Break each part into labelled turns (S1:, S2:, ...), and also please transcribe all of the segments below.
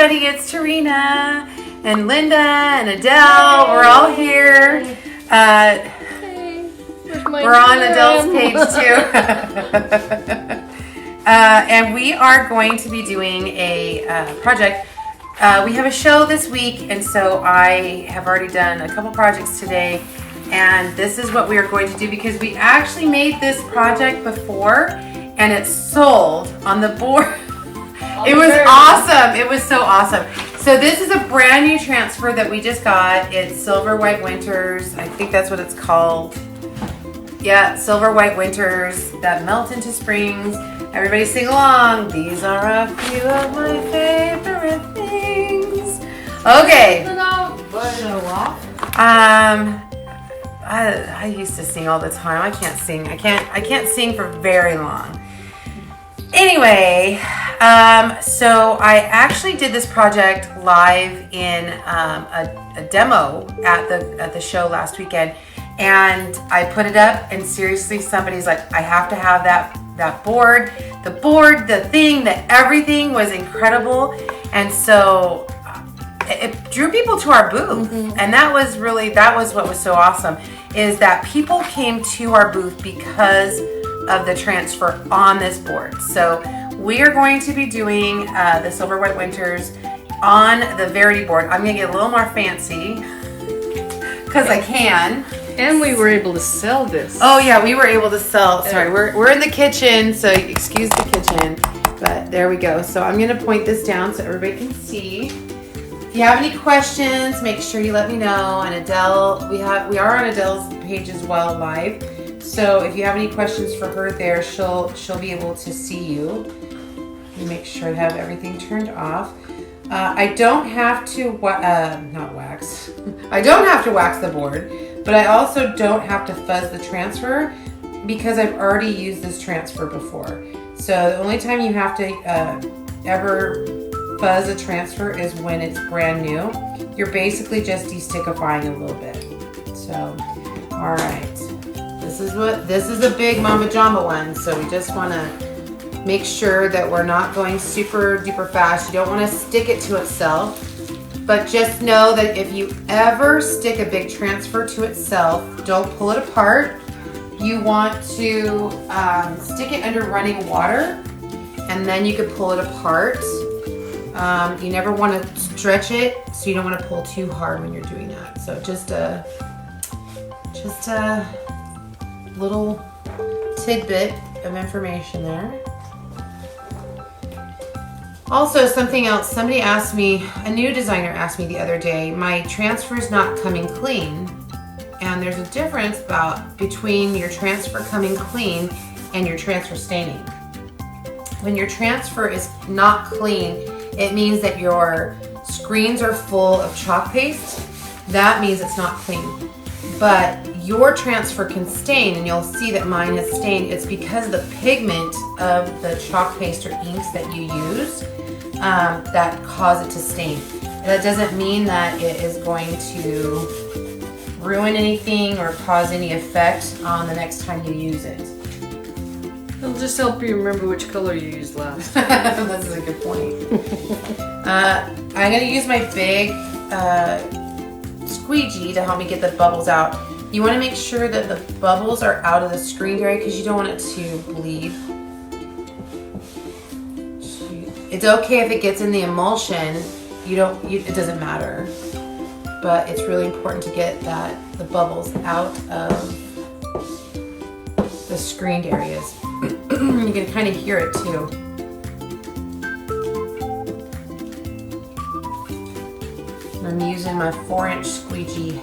S1: everybody, it's Terina and Linda and Adele. Hey. We're all here.
S2: Hey,
S1: we're on Adele's page too. And we are going to be doing a project. We have a show this week, and so I have already done a couple projects today. And this is what we are going to do because we actually made this project before and it sold on the board. It was awesome. It was so awesome. So this is a brand new transfer that we just got. It's Silver White Winters. I think that's what it's called. Yeah, Silver White Winters that melt into springs. Everybody sing along. These are a few of my favorite things. Okay. I used to sing all the time. I can't sing. I can't sing for very long. Anyway, so I actually did this project live in a demo at the show last weekend, and I put it up. And seriously, somebody's like, "I have to have that board." The thing, that everything was incredible, and so it drew people to our booth, and that was what was so awesome, is that people came to our booth because of the transfer on this board. So we are going to be doing the Silver White Winters on the Verity board. I'm gonna get a little more fancy because I can.
S2: And we were able to sell this.
S1: Oh yeah, we were able to sell. Sorry, we're in the kitchen, so excuse the kitchen. But there we go. So I'm gonna point this down so everybody can see. If you have any questions, make sure you let me know. And Adele, we are on Adele's page as well, live. So if you have any questions for her there, she'll be able to see you. Let me make sure I have everything turned off. I don't have to not wax. I don't have to wax the board, but I also don't have to fuzz the transfer because I've already used this transfer before. So the only time you have to ever fuzz a transfer is when it's brand new. You're basically just destickifying a little bit. So, all right. This is a big Mama Jamba one, so we just want to make sure that we're not going super duper fast. You don't want to stick it to itself, but just know that if you ever stick a big transfer to itself, don't pull it apart. You want to stick it under running water, and then you can pull it apart. You never want to stretch it, so you don't want to pull too hard when you're doing that. So just a little tidbit of information there. Also, something else, somebody asked me, a new designer asked me the other day, my transfer's not coming clean. And there's a difference between your transfer coming clean and your transfer staining. When your transfer is not clean, it means that your screens are full of chalk paste. That means it's not clean. But your transfer can stain, and you'll see that mine has stained. It's because of the pigment of the chalk paste or inks that you use that cause it to stain. That doesn't mean that it is going to ruin anything or cause any effect on the next time you use it.
S2: It'll just help you remember which color you used last.
S1: That's a good point. I'm going to use my big squeegee to help me get the bubbles out. You want to make sure that the bubbles are out of the screen area because you don't want it to bleed. It's okay if it gets in the emulsion. It doesn't matter. But it's really important to get the bubbles out of the screened areas. You can kind of hear it too. I'm using my 4-inch squeegee.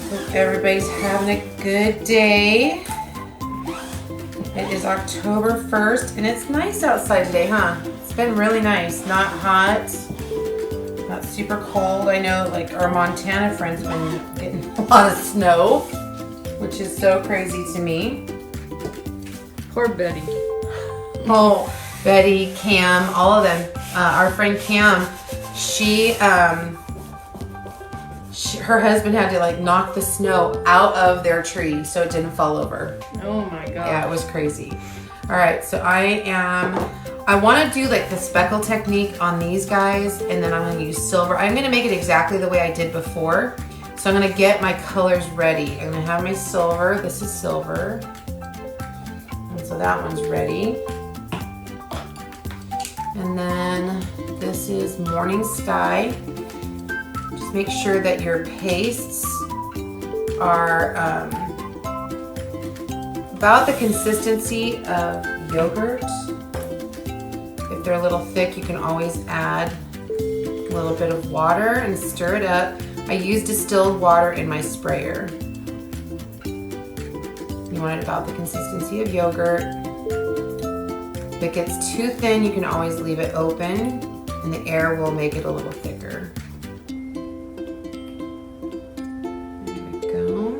S1: Hope everybody's having a good day. It is October 1st, and it's nice outside today, huh? It's been really nice. Not hot, not super cold. I know, like, our Montana friends have been getting a lot of snow, which is so crazy to me.
S2: Poor Betty.
S1: Oh, Betty, Cam, all of them. Our friend Cam, her husband had to like knock the snow out of their tree so it didn't fall over.
S2: Oh my god.
S1: Yeah, it was crazy. All right, so I am I want to do like the speckle technique on these guys, and then I'm going to use silver. I'm going to make it exactly the way I did before. So I'm going to get my colors ready. I'm going to have my silver. This is silver. And so that one's ready. And then this is Morning Sky. Just make sure that your pastes are about the consistency of yogurt. If they're a little thick, you can always add a little bit of water and stir it up. I use distilled water in my sprayer. You want it about the consistency of yogurt. If it gets too thin, you can always leave it open and the air will make it a little thicker. There we go.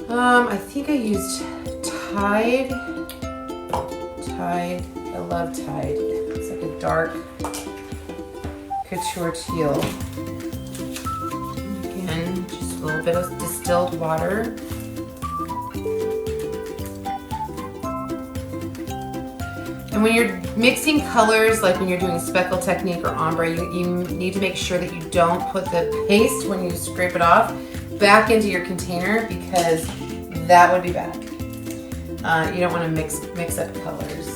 S1: I think I used Tide. I love Tide. It's like a dark couture teal. Again, just a little bit of distilled water. And when you're mixing colors, like when you're doing speckle technique or ombre, you need to make sure that you don't put the paste, when you scrape it off, back into your container, because that would be bad. You don't want to mix up colors.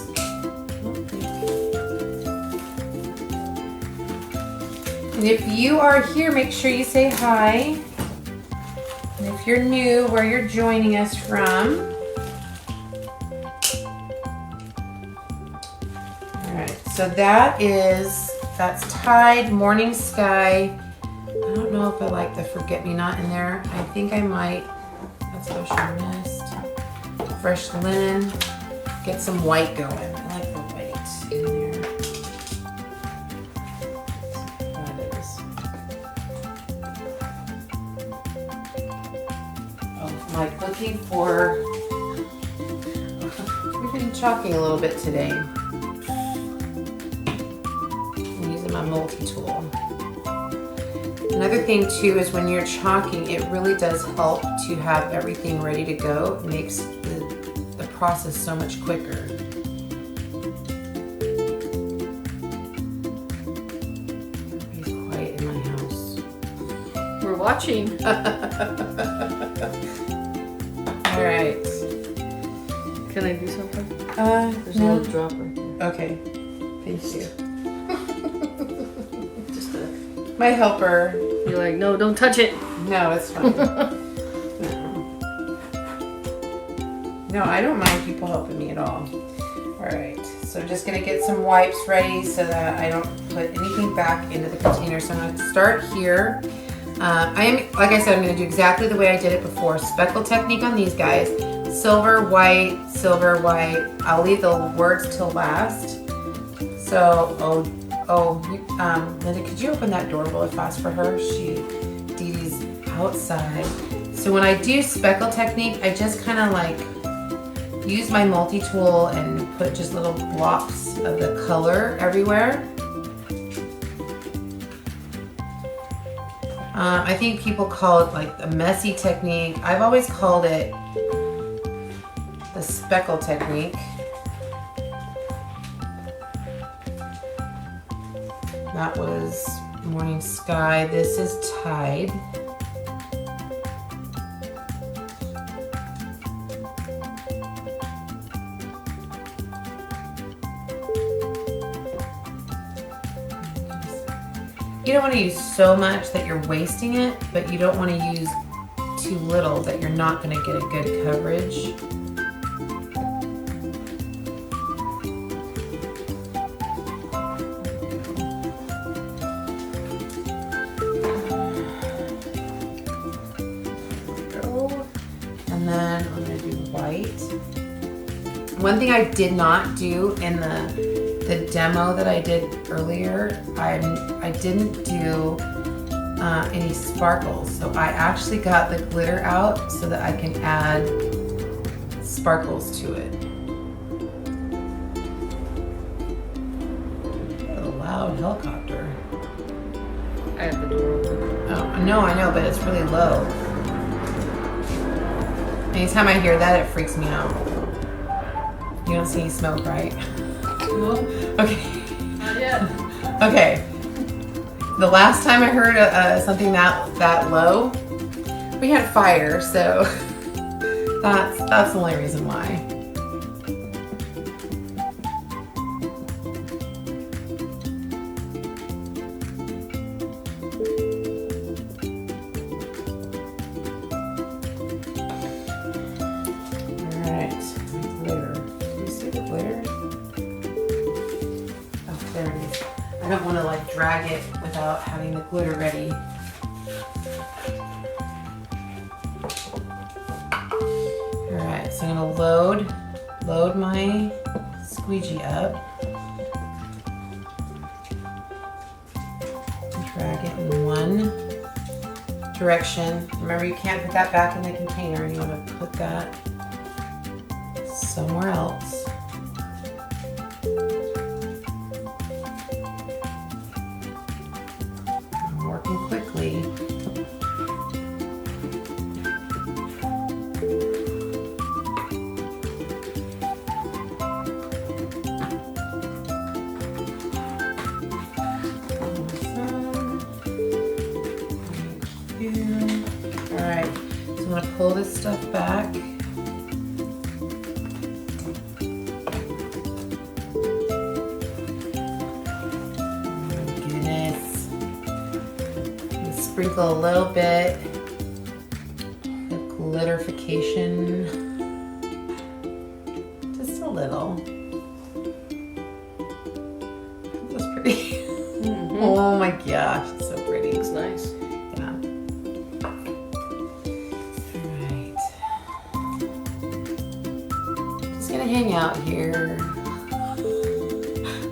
S1: And if you are here, make sure you say hi. And if you're new, where you're joining us from. All right, so that's Tide, Morning Sky. I don't know if I like the Forget-Me-Not in there. I think I might. That's Ocean Mist. Fresh linen. Get some white going. I like the white in there. That is. Oh, I'm like looking for. We've been chalking a little bit today. I'm using my multi-tool. Another thing too is when you're chalking, it really does help to have everything ready to go. It makes the process so much quicker. Everybody's quiet in my house.
S2: We're watching.
S1: All right.
S2: Can I do something? There's a
S1: no.
S2: little drop right there.
S1: Okay. Thank you.
S2: Just
S1: My helper.
S2: you're like, no, don't touch it.
S1: No, it's fine. No, I don't mind people helping me at all. All right, so I'm just gonna get some wipes ready so that I don't put anything back into the container. So I'm gonna start here. Like I said, I'm gonna do exactly the way I did it before. Speckle technique on these guys. Silver, white, silver, white. I'll leave the words till last. So, Linda, could you open that door really fast for her? Dee Dee's outside. So when I do speckle technique, I just kind of like use my multi-tool and put just little blobs of the color everywhere. I think people call it like the messy technique. I've always called it the speckle technique. That was Morning Sky. This is Tide. You don't want to use so much that you're wasting it, but you don't want to use too little that you're not going to get a good coverage. And then I'm going to do white. One thing I did not do in the demo that I did earlier, I didn't do any sparkles. So I actually got the glitter out so that I can add sparkles to it. What a loud helicopter.
S2: I have the door open.
S1: Oh, no, I know, but it's really low. Anytime I hear that, it freaks me out. You don't see any smoke, right?
S2: No,
S1: Okay.
S2: not yet.
S1: Okay. The last time I heard something that low, we had fire, so that's the only reason why. I don't want to like drag it without having the glitter ready. Alright, so I'm gonna load my squeegee up. Drag it in one direction. Remember, you can't put that back in the container. You want to put that somewhere else. Quickly. Alright, so I'm going to pull this stuff back. Sprinkle a little bit of glitterification, just a little. That's pretty. Mm-hmm. Oh my gosh, it's so pretty.
S2: It's nice.
S1: Yeah. Alright. Just gonna hang out here.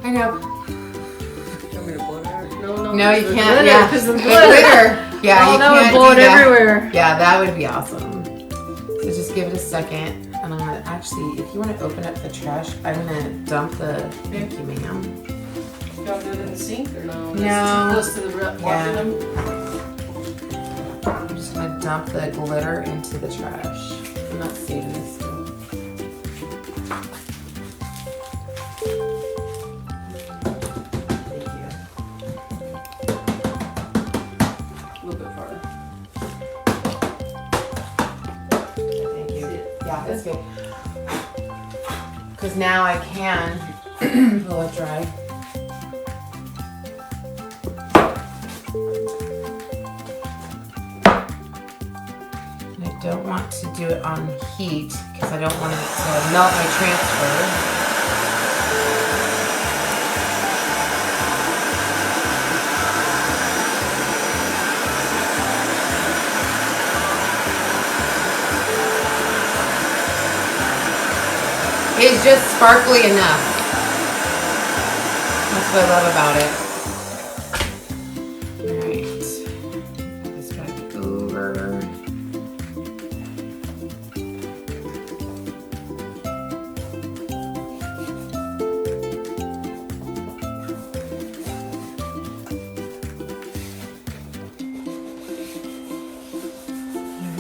S1: I know. No, you can't.
S2: Glitter,
S1: yeah,
S2: because the
S1: glitter. Yeah, you
S2: that
S1: can't
S2: would blow
S1: do
S2: it
S1: that.
S2: everywhere.
S1: Yeah, that would be awesome. So just give it a second, and I'm gonna actually, if you want to open up the trash, I'm gonna dump the. Thank you, ma'am.
S2: Y'all do it in the sink or no?
S1: No.
S2: Close to the washing them.
S1: I'm just gonna dump the glitter into the trash. I'm not saving this stuff. Yeah, that's good. Because now I can blow it dry. And I don't want to do it on heat because I don't want it to melt my transfer. It's just sparkly enough. That's what I love about it. Alright. Put this back over.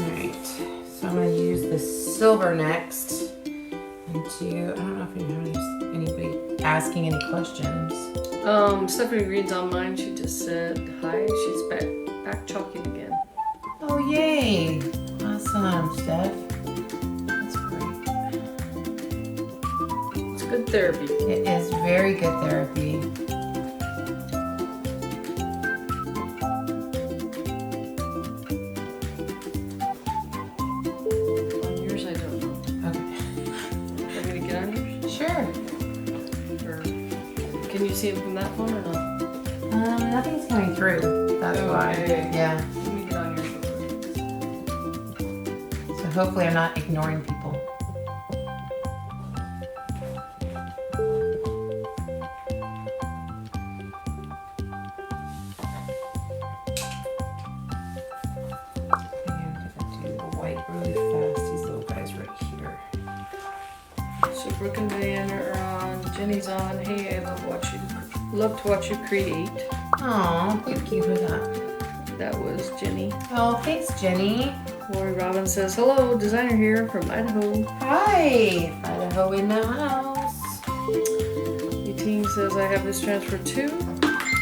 S1: Alright. So I'm going to use the silver next. I don't know if anybody asking any questions.
S2: Stephanie Green's on mine. She just said hi. She's back chalking again.
S1: Oh yay! Awesome, Steph. That's great.
S2: It's good therapy.
S1: It is very good therapy.
S2: On yours, I don't know.
S1: Okay.
S2: Want me to get on yours?
S1: Sure.
S2: Or can you see it from that phone or not?
S1: Nothing's coming through. That's why.
S2: Okay.
S1: Yeah.
S2: Let me get on yours.
S1: So hopefully I'm not ignoring people.
S2: So Brooke and Diana are on. Jenny's on. Hey, I love to watch you create.
S1: Oh, thank you for that.
S2: That was Jenny.
S1: Oh, thanks, Jenny.
S2: Lori Robbins says, hello, designer here from Idaho.
S1: Hi, Idaho in the house.
S2: 18 says, I have this transfer too.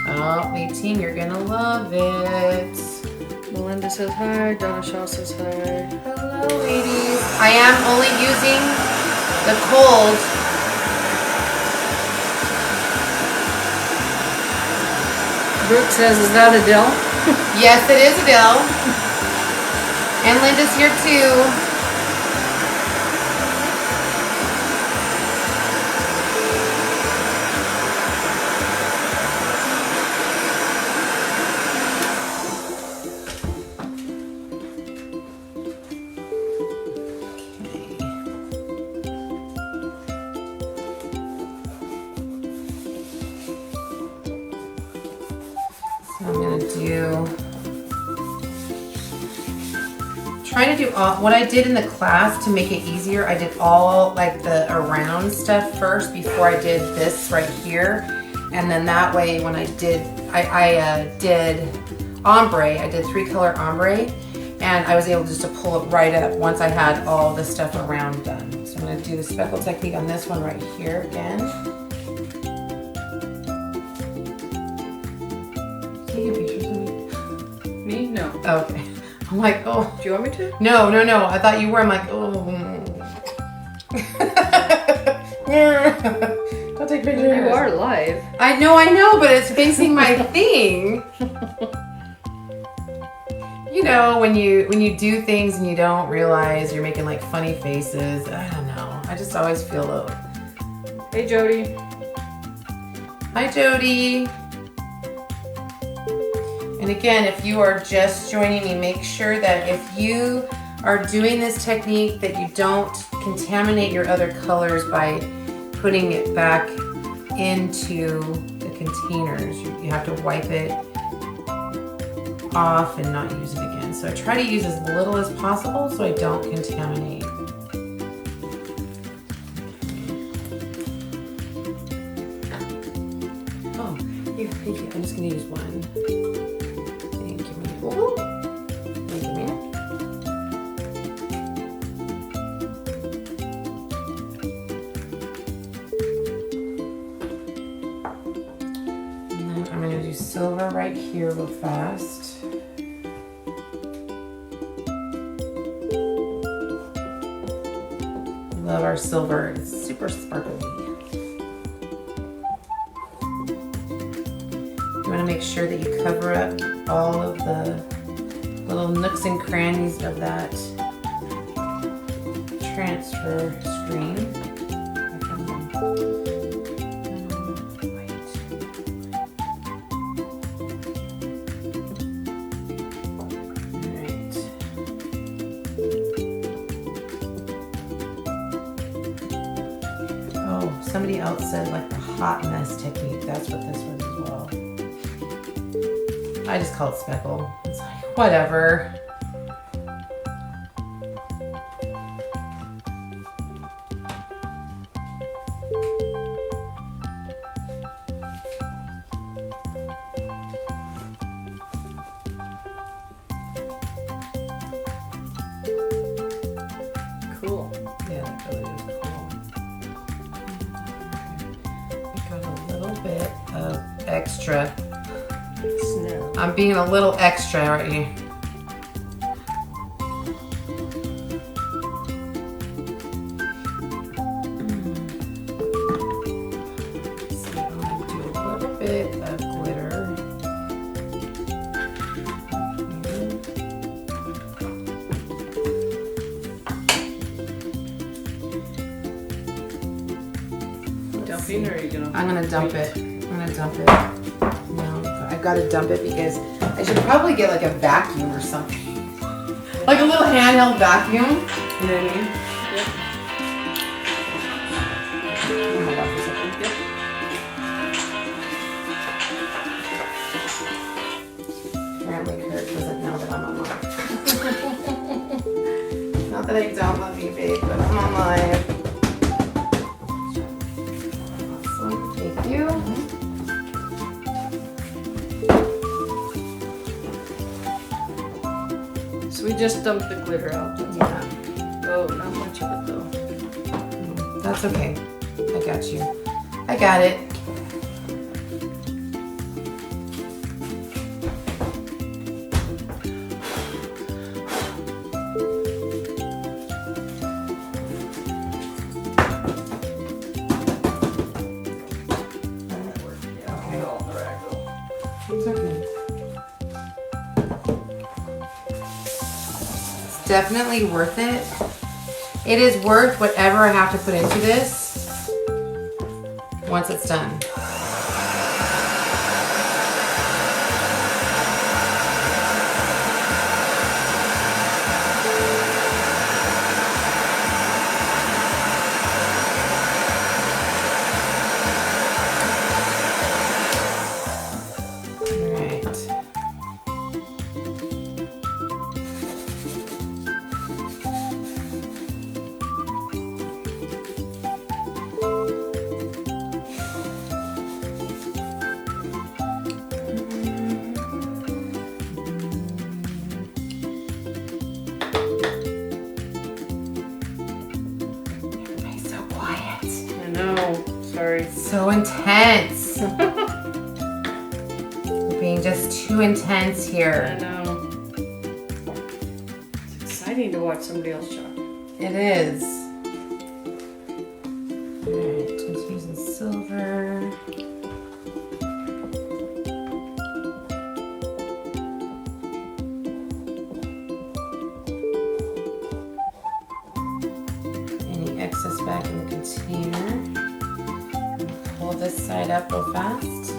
S1: Oh, 18, you're gonna love it.
S2: Melinda says hi. Donna Shaw says hi.
S1: Hello, ladies. I am only using the cold.
S2: Brooke says, is that Adele?
S1: Yes, it is Adele. And Linda's here too. Trying to do all what I did in the class to make it easier. I did all like the around stuff first before I did this right here, and then that way when I did I did ombre, I did 3-color ombre, and I was able just to pull it right up once I had all the stuff around done. So I'm going to do the speckle technique on this one right here again. Can you get pictures of me?
S2: Me? No.
S1: Okay. I'm like, oh.
S2: Do you want me to?
S1: No. I thought you were. I'm like, oh. Don't take pictures.
S2: You are live.
S1: I know, but it's facing my thing. You know, when you do things and you don't realize you're making like funny faces. I don't know. I just always feel low.
S2: Hey, Jody.
S1: Hi, Jody. And again, if you are just joining me, make sure that if you are doing this technique that you don't contaminate your other colors by putting it back into the containers. You have to wipe it off and not use it again. So I try to use as little as possible so I don't contaminate. Oh, here, thank you. I'm just going to use one. Ooh. Thank you, Mia. And then I'm going to do silver right here real fast. Love our silver. It's super sparkly. You want to make sure that you cover up all of the little nooks and crannies of that transfer screen. Alright. Oh, somebody else said like the hot mess technique. That's what this was as well. I just call it speckle. It's like, whatever.
S2: Cool.
S1: Yeah, that really is cool. I got a little bit of extra.
S2: Snow.
S1: I'm being a little extra right here. So I'm going to do a little bit of glitter.
S2: Dumping, or are you gonna?
S1: I'm gonna dump it. I'm gonna dump it. No, I've got to dump it because I should probably get like a vacuum or something. Like a little handheld vacuum. You know what I mean?
S2: Yep.
S1: Oh my God, for a second. Yep. Apparently Kurt doesn't know that I'm on live. Not that I don't love you, babe, but I'm on live. Awesome. Thank you.
S2: So we just dumped the glitter out.
S1: Yeah.
S2: Oh, not much of it though.
S1: That's okay. I got you. I got it. It's okay. It's definitely worth it. It is worth whatever I have to put into this once it's done.
S2: Sorry.
S1: So intense. We're being just too intense here.
S2: I know. It's exciting to watch somebody else chalk.
S1: It is. Alright, just using silver. Any excess back in the container. Pull this side up real fast.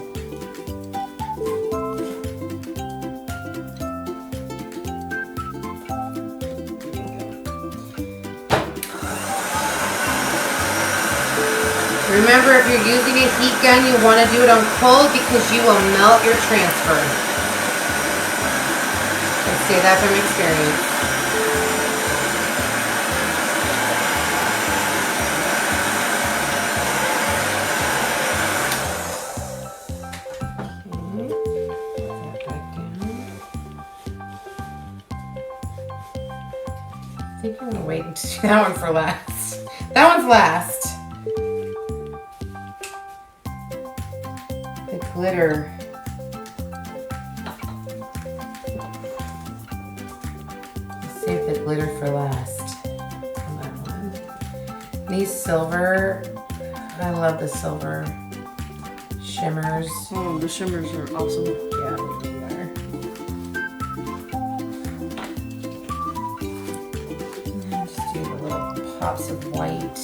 S1: Remember, if you're using a heat gun, you want to do it on cold because you will melt your transfer. I say that from experience. I think I'm gonna wait and do that one for last. That one's last. The glitter. Save the glitter for last on that one. These silver, I love the silver shimmers.
S2: Oh, the shimmers are awesome.
S1: Yeah, they really are. Just do the little pops of white.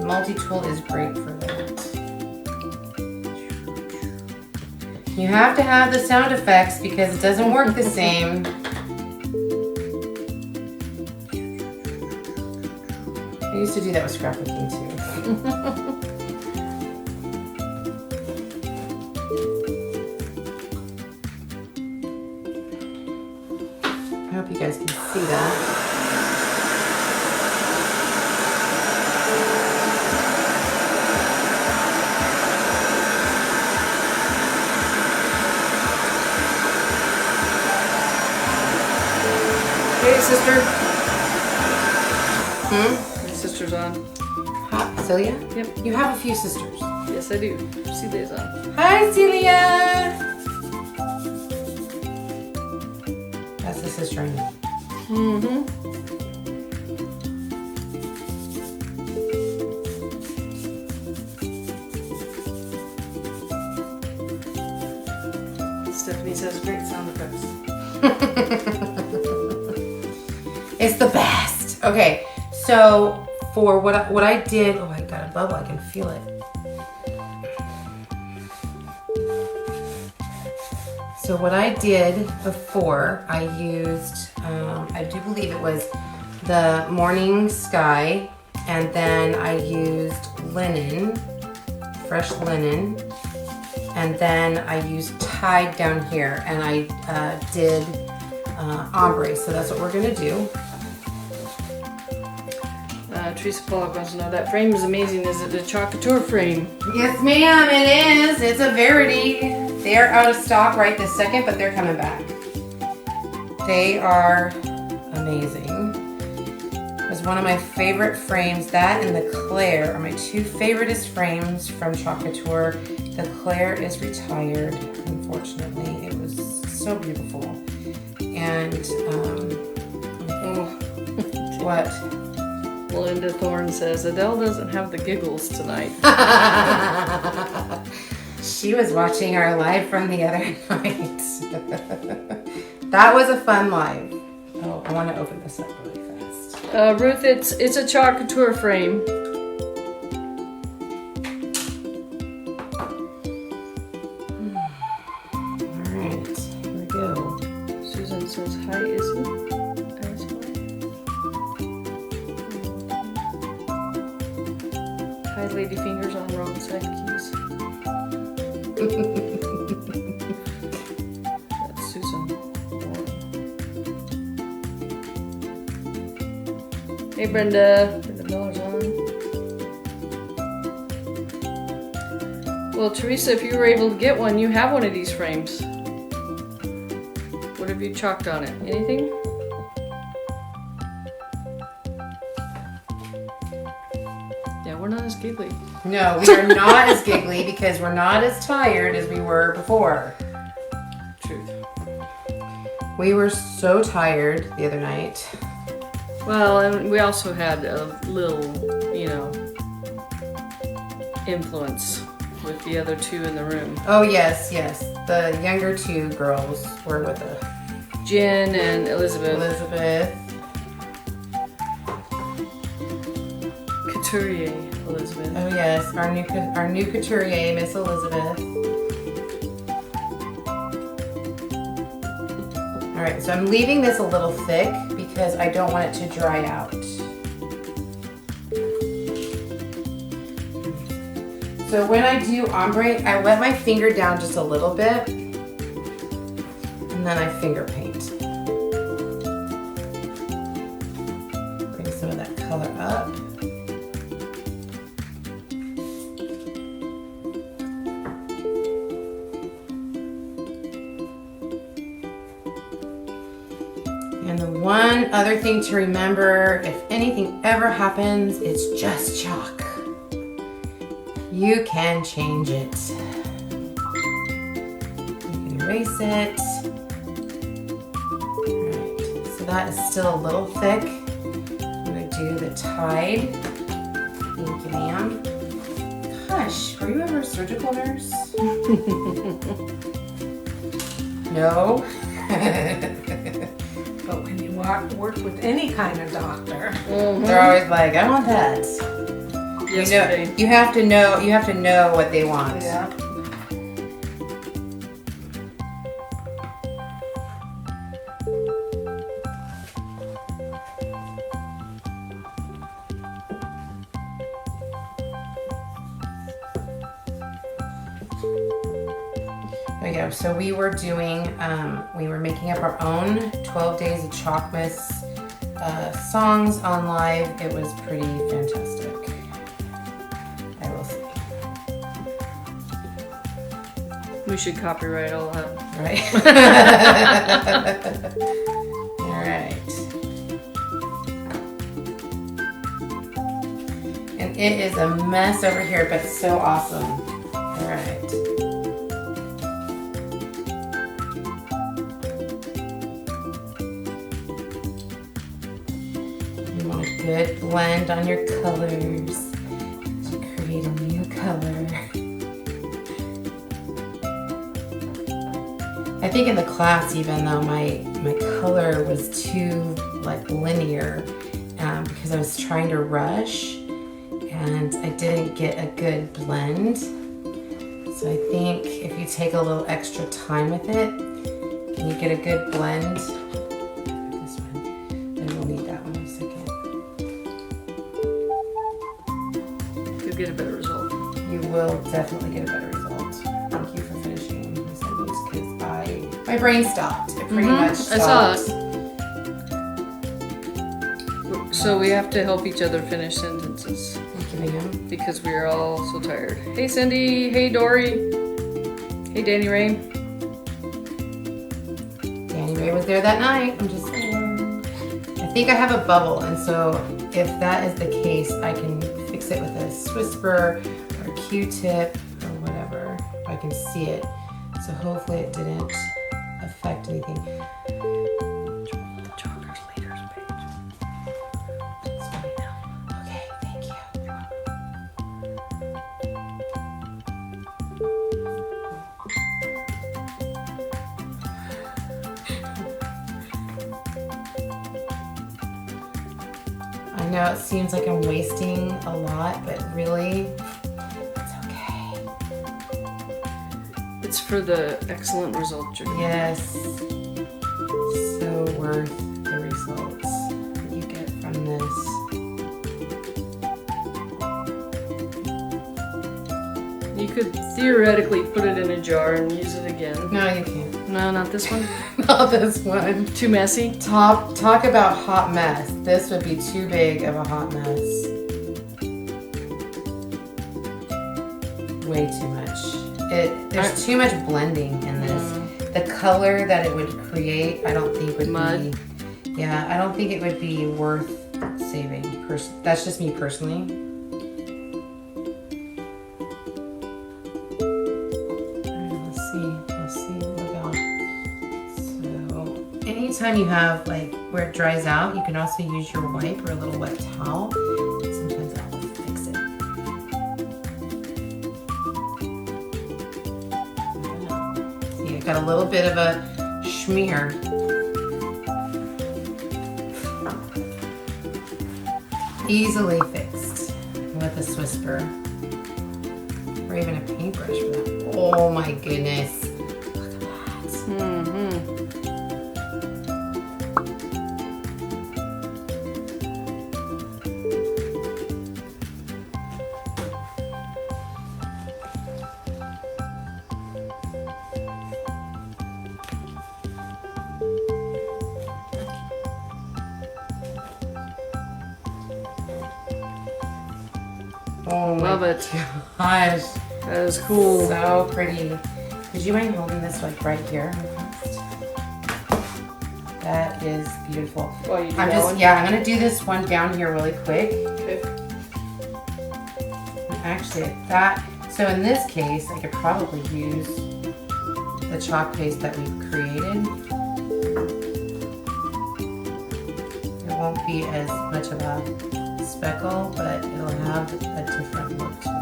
S1: Multi-tool is great for that. You have to have the sound effects because it doesn't work the same. I used to do that with scrapbooking too. I hope you guys can see that.
S2: Hey, sister.
S1: Hmm?
S2: My sister's on.
S1: Hi, Celia?
S2: Yep.
S1: You have a few sisters.
S2: Yes, I do. Celia's on.
S1: Hi, Celia! That's the sister I know.
S2: Mm-hmm. Stephanie says great sound effects.
S1: It's the best. Okay, so for what I did, oh, I got a bubble. I can feel it. So what I did before, I used, I do believe it was the Morning Sky, and then I used linen, fresh linen, and then I used Tide down here, and I did ombre. So that's what we're gonna do.
S2: Teresa Pollock wants to know, that frame is amazing. Is it a Chalk Couture frame?
S1: Yes, ma'am, it is. It's a Verity. They're out of stock right this second, but they're coming back. They are amazing. It was one of my favorite frames. That and the Claire are my two favoriteest frames from Chalk Couture. The Claire is retired, unfortunately. It was so beautiful. And, what?
S2: Melinda Thorne says, Adele doesn't have the giggles tonight.
S1: She was watching our live from the other night. That was a fun live. Oh, I want to open this up really fast.
S2: Ruth, it's a Chalk Couture frame.
S1: Alright, here we go.
S2: Susan says, hi, Izzy. Hi, lady fingers on roadside keys. That's Susan. Hey, Brenda. Brenda Miller's on. Well, Teresa, if you were able to get one, you have one of these frames. What have you chalked on it? Anything? Yeah, we're not as giggly.
S1: No, we are not as giggly because we're not as tired as we were before.
S2: Truth.
S1: We were so tired the other night.
S2: Well, and we also had a little, influence with the other two in the room.
S1: Oh, yes, yes. The younger two girls were with us.
S2: Jen and Elizabeth. Couturier Elizabeth.
S1: Oh, yes. Our new couturier, Miss Elizabeth. All right, so I'm leaving this a little thick because I don't want it to dry out. So when I do ombre, I let my finger down just a little bit and then I finger paint. Bring some of that color up. And the one other thing to remember, if anything ever happens, it's just chalk. You can change it. You can erase it. Alright, so that is still a little thick. I'm going to do the tide. Thank you, ma'am. Gosh, were you ever a surgical nurse? No?
S3: But when you work with any kind of doctor,
S1: They're always like, I want that.
S2: Yesterday.
S1: You have to know what they want.
S3: yeah.
S1: There you go. So we were doing, we were making up our own 12 Days of Chalkmas songs on live. It was pretty fantastic. I will say.
S2: We should copyright all that.
S1: Right? All right. And it is a mess over here, but so awesome. All right. You want a good blend on your colors to create a new color. I think in the class, even though my color was too like linear because I was trying to rush and I didn't get a good blend. So I think if you take a little extra time with it and you get a good blend, this one, then we'll need that one in a second.
S2: You'll get a better result.
S1: You will definitely get a better result. Thank you for finishing my sentence because my brain stopped. It pretty much stopped.
S2: I saw it. So we have to help each other finish sentences
S1: Thank you, ma'am.
S2: because we are all so tired. Hey Cindy, hey Dory, hey Danny Ray.
S1: Danny anybody was there that night. I'm just saying. I think I have a bubble, and so if that is the case, I can fix it with a Whisper or a Q-tip or whatever. If I can see it. So hopefully it didn't affect anything.
S2: The Chalkers leaders page.
S1: Okay, thank you. I know it seems like I'm wasting a lot, but really, it's okay.
S2: It's for the excellent results you're getting.
S1: Yes. So worth the results that you get from this.
S2: You could theoretically put it in a jar and use it again.
S1: No, you can't.
S2: No, not this one.
S1: Not this one.
S2: Too messy.
S1: Talk about hot mess. This would be too big of a hot mess. Way too much. There's too much blending in this. The color that it would create, I don't think would
S2: Mud.
S1: be. Yeah, I don't think it would be worth saving. That's just me personally. Let's see. Look out. So, anytime you have like where it dries out, you can also use your wipe or a little wet towel. Sometimes that will fix it. See, I got a little bit of a smear. Easily fixed with a Whisper. Or even a paintbrush for that. Oh my goodness. Look at that.
S2: Mm-hmm.
S1: Oh my
S2: Love it.
S1: gosh.
S2: That is cool.
S1: So pretty. Would you mind holding this like right here? That is beautiful.
S2: Oh, you do
S1: I'm
S2: that
S1: just
S2: one?
S1: I'm gonna do this one down here really quick.
S2: Okay.
S1: Actually, so in this case, I could probably use the chalk paste that we've created. It won't be as much of a speckle, but it'll have a different look to it.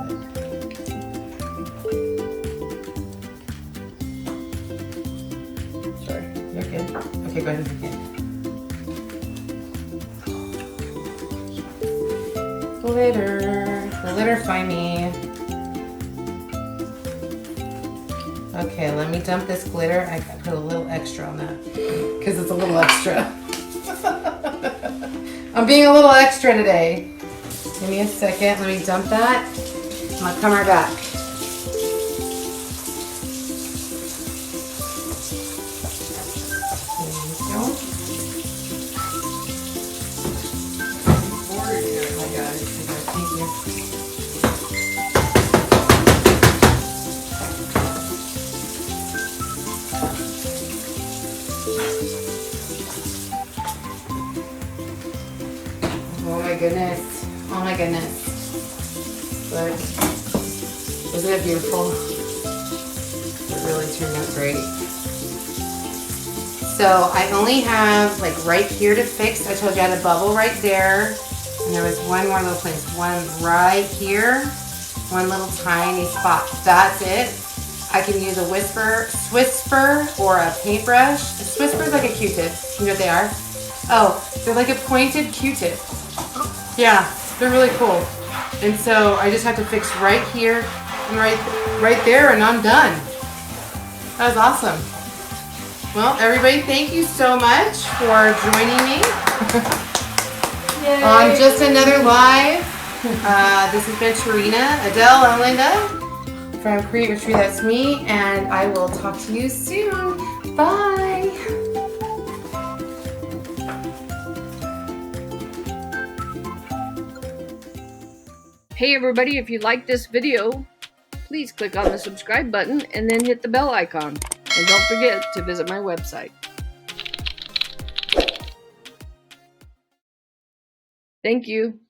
S2: Sorry.
S1: You're good. Okay, go ahead and begin. Glitter, find me. Okay, let me dump this glitter. I put a little extra on that because it's a little extra. I'm being a little extra today. Give me a second. Let me dump that. I'm gonna come right back. There you go. I got it. Thank you. Oh my goodness. Oh my goodness. Look. Isn't it beautiful? It really turned out great. So I only have like right here to fix. I told you I had a bubble right there. And there was one more little place. One right here. One little tiny spot. That's it. I can use a Whisper or a paintbrush. A Whisper is like a Q-tip. You know what they are? Oh, they're like a pointed Q-tip. Yeah, they're really cool. And so I just have to fix right here and right there, and I'm done. That was awesome. Well, everybody, thank you so much for joining me on just another live. This has been Terina, Adele, and Linda from Create Retreat. That's me, and I will talk to you soon. Bye.
S2: Hey everybody, if you like this video, please click on the subscribe button and then hit the bell icon. And don't forget to visit my website. Thank you.